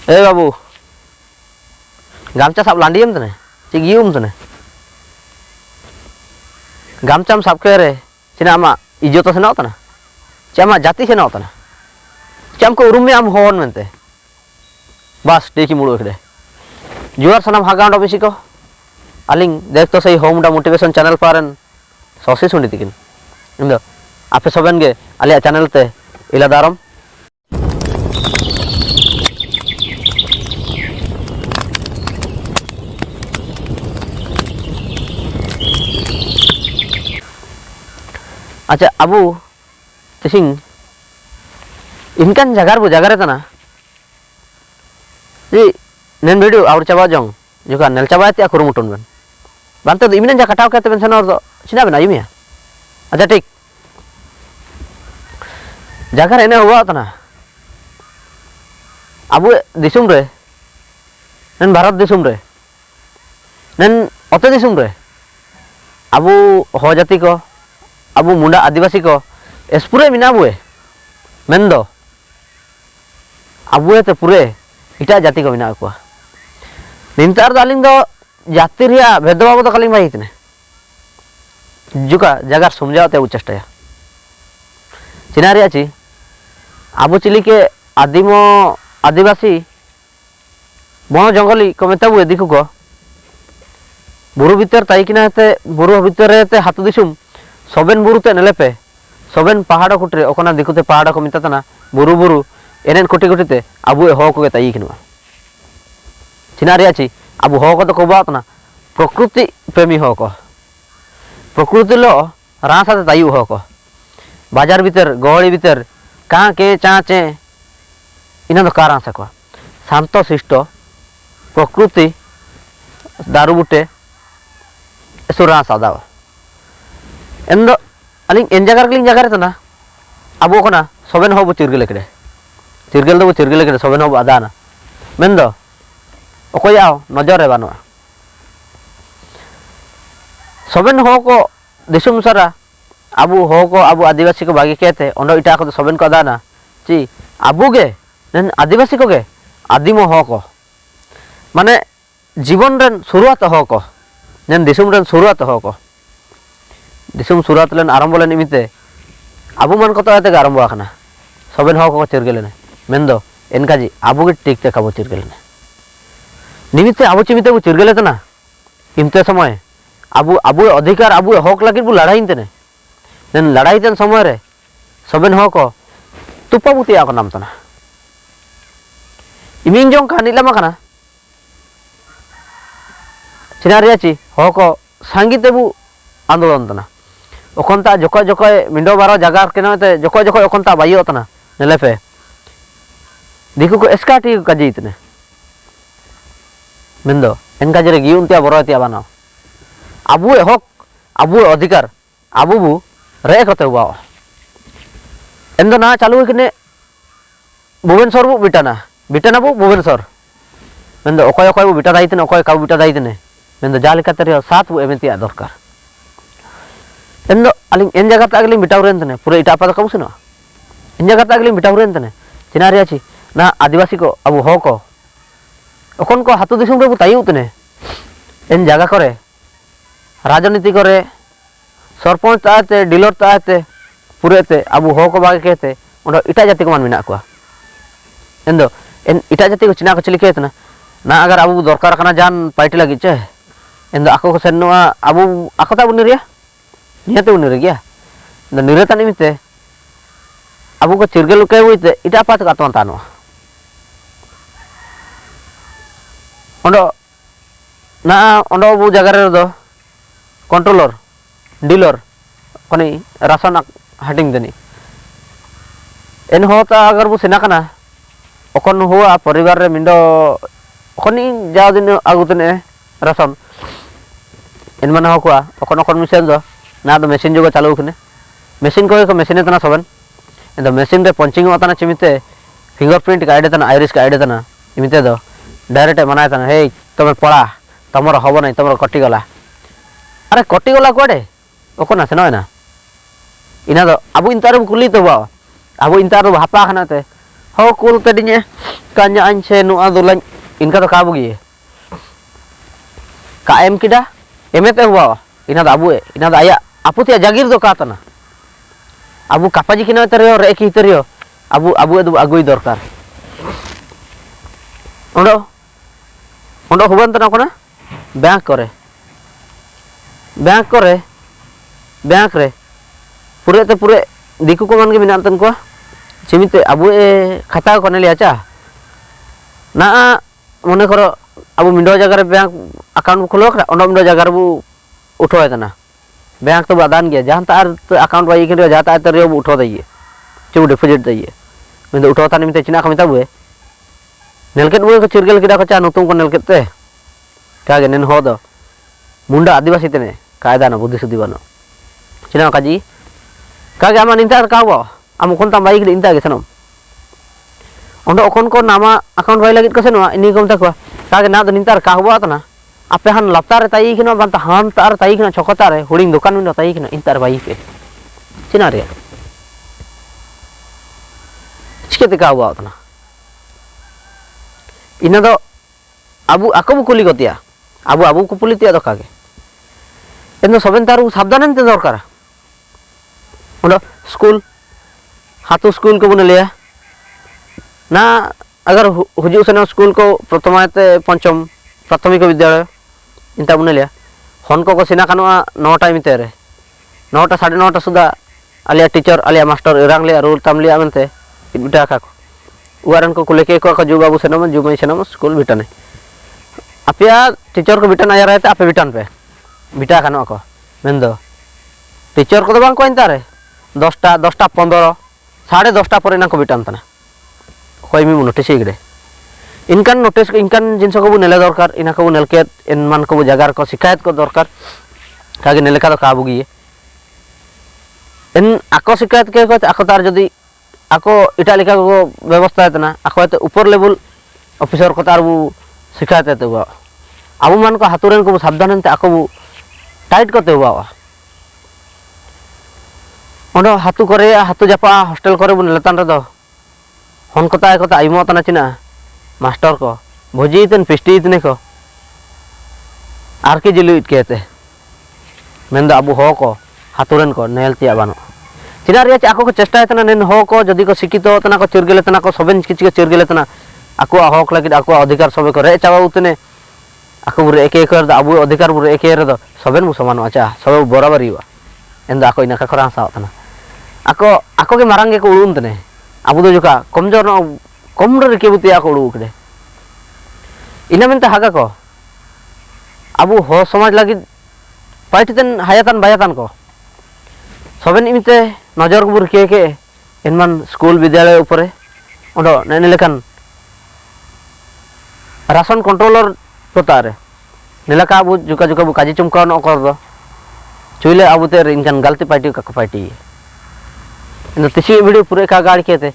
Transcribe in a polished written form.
ए बाबू गामचा साब लांडियम तने चिगियुम तने गामचाम साब के रे चिना आमा इज्जत से ना तना चामा जाति से ना तना चाम को उरुम में आम होन मनते बस देखी मुड़ो खड़े जुआर सनाम हागांडो बेसी को अलिंग देख तो सही होम डा मोटिवेशन चैनल पारन सौसी सुनी तिकिन इंदो आपे सबन गे आलिया चैनल ते इला दारम अच्छा अबू तिसिंग इनकान जगार तना जी नेन वीडियो आउट चाबा जोंग जुका नेल चाबा ते कुरुमुटुन बन बांते दो इमिनें जा कटाव करते बन सनोर दो चिना बना युमिया अच्छा ठीक जगार एने हुआ तना अबू दिसुम रे नेन भारत दिसुम रे नेन अते दिसुम रे अबू हो जाति को अबू मुंडा आदिवासी को एसपुरे मिना बुए मेंदो अबुए ते पुरे इटा जाति को मिना को निंतार दालिंग दो जाति रिया भेदभाव दो कलिंग भाई इतने जुका जगार समझाते उच्चष्टया चिनारिया ची अबू चिली के आदिमो आदिवासी बन जंगली को मेता बुए दिखु को बुरु भीतर ताइकिना ते बुरु भीतर ते हातु दिसुम सबेन बुरु ते नेलेपे सबेन पहाड़ कुटरे ओकना दिकुते पहाड़ को मितातना बुरु बुरु एनेन कोटी कोटी ते अबू हो को ताई किनुआ चिनारिया ची अबू हो को तो कोबातना प्रकृति प्रेमी हो को प्रकृति लो रासा ते तायु हो को बाजार भीतर गहली भीतर का के चा चे इना तो कारा सको शांत शिष्ट प्रकृति दारू बुटे सुरा सादा एन दो अलिंग एन जगार तना अबू कोना सबेन हो बो चिरगेल केडे चिरगेल दो चिरगेल केडे सबेन हो आदाना मेन दो ओकोयाव नजर रे बानुआ सबेन हो को दिसुम सारा अबू हो को अबू आदिवासी को बागी कहते ओंडो इटा को सबेन को दाना ची अबू गे नेन आदिवासी को गे आदिमो हो को माने जीवन रेन शुरुआत हो को नेन दिसुम रेन शुरुआत हो को दिसुम शुरुआत लेन आरंभ लेन इमिते अबू मन को तो आते आरंभ आखना सबेन हो को चिरगेलेने मेंदो एनकाजी अबू गे टिक ते काबो चिरगेलेने निमित्ते अबू चिमिते बु चिरगेले तना इमते समय अबू अबू अधिकार अबू हक लगी बु लड़ाई तने नेन लड़ाई तन समय रे सबेन हो को तुपाबुती आको नाम तना इमिंग जों कहानी लमा कना चिनारिया ची हो को संगीते बु आंदोलन तना ओखनता जको जको मिंडो बारो जगार केनते जको जको ओखनता बायो तना नेलेपे दिकु को एसकाटी काजी इतने मेंदो एनका जरे गिउनतिया बरोतिया बानो अबू हक अबू अधिकार अबू बु रे कते बा एंदो ना चालू कने भुवनेश्वर बु बिटाना बिटाना बु भुवनेश्वर मेंदो ओकय ओकय बु बिटा दाइतने ओकय का बिटा दाइतने मेंदो जालिकाते रे सात बु एमेतिया दरकार एंदो अलिंग एन जगह तागलिंग बिटाव रेनतने पूरे इटा पद कबुसनो इन जगह तागलिंग बिटाव रेनतने चिनारिया ची ना आदिवासी को अबू हो को ओखन को हातु दिसुम रे बु तायु तने एन जगह करे राजनीति करे सरपंच ताते डिलर ताते पुरेते अबू हो को बागे कहते ओंडो इटा जाति को मान मिना को एंदो एन इटा जाति को चिना को चली कहतना ना अगर अबू दरकार कना जान पार्टी लगी चे एंदो आको को सेनवा अबू आको ता बुनिरिया नियते बुनिरे गया द निरता निमिते अबू को चिरगेल के हुईते इटा पात का तानो ओंडो ना ओंडो बु जगह रे दो कंट्रोलर डीलर कोनी राशन हाटिंग देनी एन होता अगर बु सेना कना ओखन हुआ परिवार रे मिंडो ओखनी जाव दिन आगुतने राशन इन मन हो कुआ ओखन ओखन मिशन दो ना दो मशीन जुग चालू कने मशीन को मशीन तना सबन इन मशीन रे पंचिंग होता चिमिते फिंगरप्रिंट का आइडे तना आइरिस का आइडे तना इमिते दो डायरेक्ट मनाय तना हे तमे पड़ा तमर हबो नै तमर कटि गला अरे कटि गला कोडे ओखना से ना इना दो अबू इंतार कुली तो बा अबू इंतार हापा खनाते ho kul tadinya kanya anse nu adulan inka to kabu gi KM kida emet wa ina da abu ina da aya apu tia jagir do katana abu kapaji kina terio re ki terio abu edu agui dorkar ondo huban tana kona bank re pure diku ko man ge minan tan ko cimite abu खाता ko ne liya cha na mone koro abu mindo jaga re bank account खुलो करा Ondo मिndo jaga bu उठो तना bank तो बादान गया जहां तार account by के जहां तार तरियो उठो दइए चु डिपॉजिट दइए मिndo उठो तानी मिते चिना खमिता बुए नेलकेट बुए को चिरगेल किदा को चा नुतुम को नेलकेट ते कागे नेन हो दो मुंडा आदिवासी तने कायदा ना बुद्धि सुद्धि बनो चिना काजी कागे आमा निंता काबो आम कोन ताम बाई के इंता गे सनम ओंडो ओखन को नामा अकाउंट बाई लगित को सेनवा इनी को मता को कागे ना तो निंता काबो तना आपे हान लतार ताई किनो बांता हान तार ताई किनो चोकतारे हुडिंग दुकान मिनो ताई किनो इंतार बाई पे चिना रे चिकेते का हुआ तना इना दो abu aku bu kuli gotia abu ku puli tia do kage endo soben taru sabdanan te dorkar ondo school hatu school ko buneliya na agar huju sena school ko prathomate pancham प्राथमिक विद्यालय इंता बुनेलिया हन को सिना कानुआ 9 time तेरे 9टा 9:30 सुदा Alia teacher Alia master इरांग लिया role ताम लिया मनते बिटा का उवारन को कुले के को जो बाबू सेनम जुमई सेनम स्कूल बिटाने आपिया टीचर को बिटान आया रहते आपे बिटान पे बिटा कानुआ को मेंदो टीचर को तो बांग को इंतारे 10टा 15 10:30 पर इना को बिटान तना कोई मी नोटिस इगडे इनकान नोटिस इनकान जिनस को नेले दरकार इना को नेलकेत इनमान को जगार को शिकायत को दरकार कागे नेलेका तो काबू गिए इन आको शिकायत के को आको तार जदी आको इटा लेका को व्यवस्था तना आको ते ऊपर लेवल ऑफिसर को तार बु शिकायत ते हुआ आबु मान को हातुरेन को सावधान ते आको बु टाइट करते हुआ ओंडो हातु करे हातु जापा हॉस्टल करे बु नेलतान रे दो हन को ता आइमो तना चिना मास्टर को भोजी इतन पिस्टी इतने को आर के जिलु इत कहते मेंदा अबु हो को हातुरन को नेलती आबानो चिना रे आको को चेष्टा इतना नेन हो को जदी को शिक्षित तना को चिरगेले तना को सबेन किछि के चिरगेले तना आको हक लगित आको अधिकार सबे को रे चावा उतने आको बुरे एक कर अबु अधिकार बुरे एक रे दो सबेन मु समान आचा सब बराबरी वा एंदा आको इना का खरा सा तना आको के मारंगे को उड़ुन तने अबु दो जुका कमजोर न कमरे के बुतिया को उड़ुकड़े इना मेनते हागा को अबु हो समाज लगी पाइटितन हायातन बायातन को सबेन इमिते नजर गुर के इनमान स्कूल विद्यालय ऊपरे ओंडो नेने लेखान राशन कंट्रोलर प्रतारे नेलाका अबु जुका जुका बु काजी चुमका न कर दो चुइले अबुते इनकान गलती पार्टी का पार्टी इन तिसी वीडियो पूरे का गाड़ के थे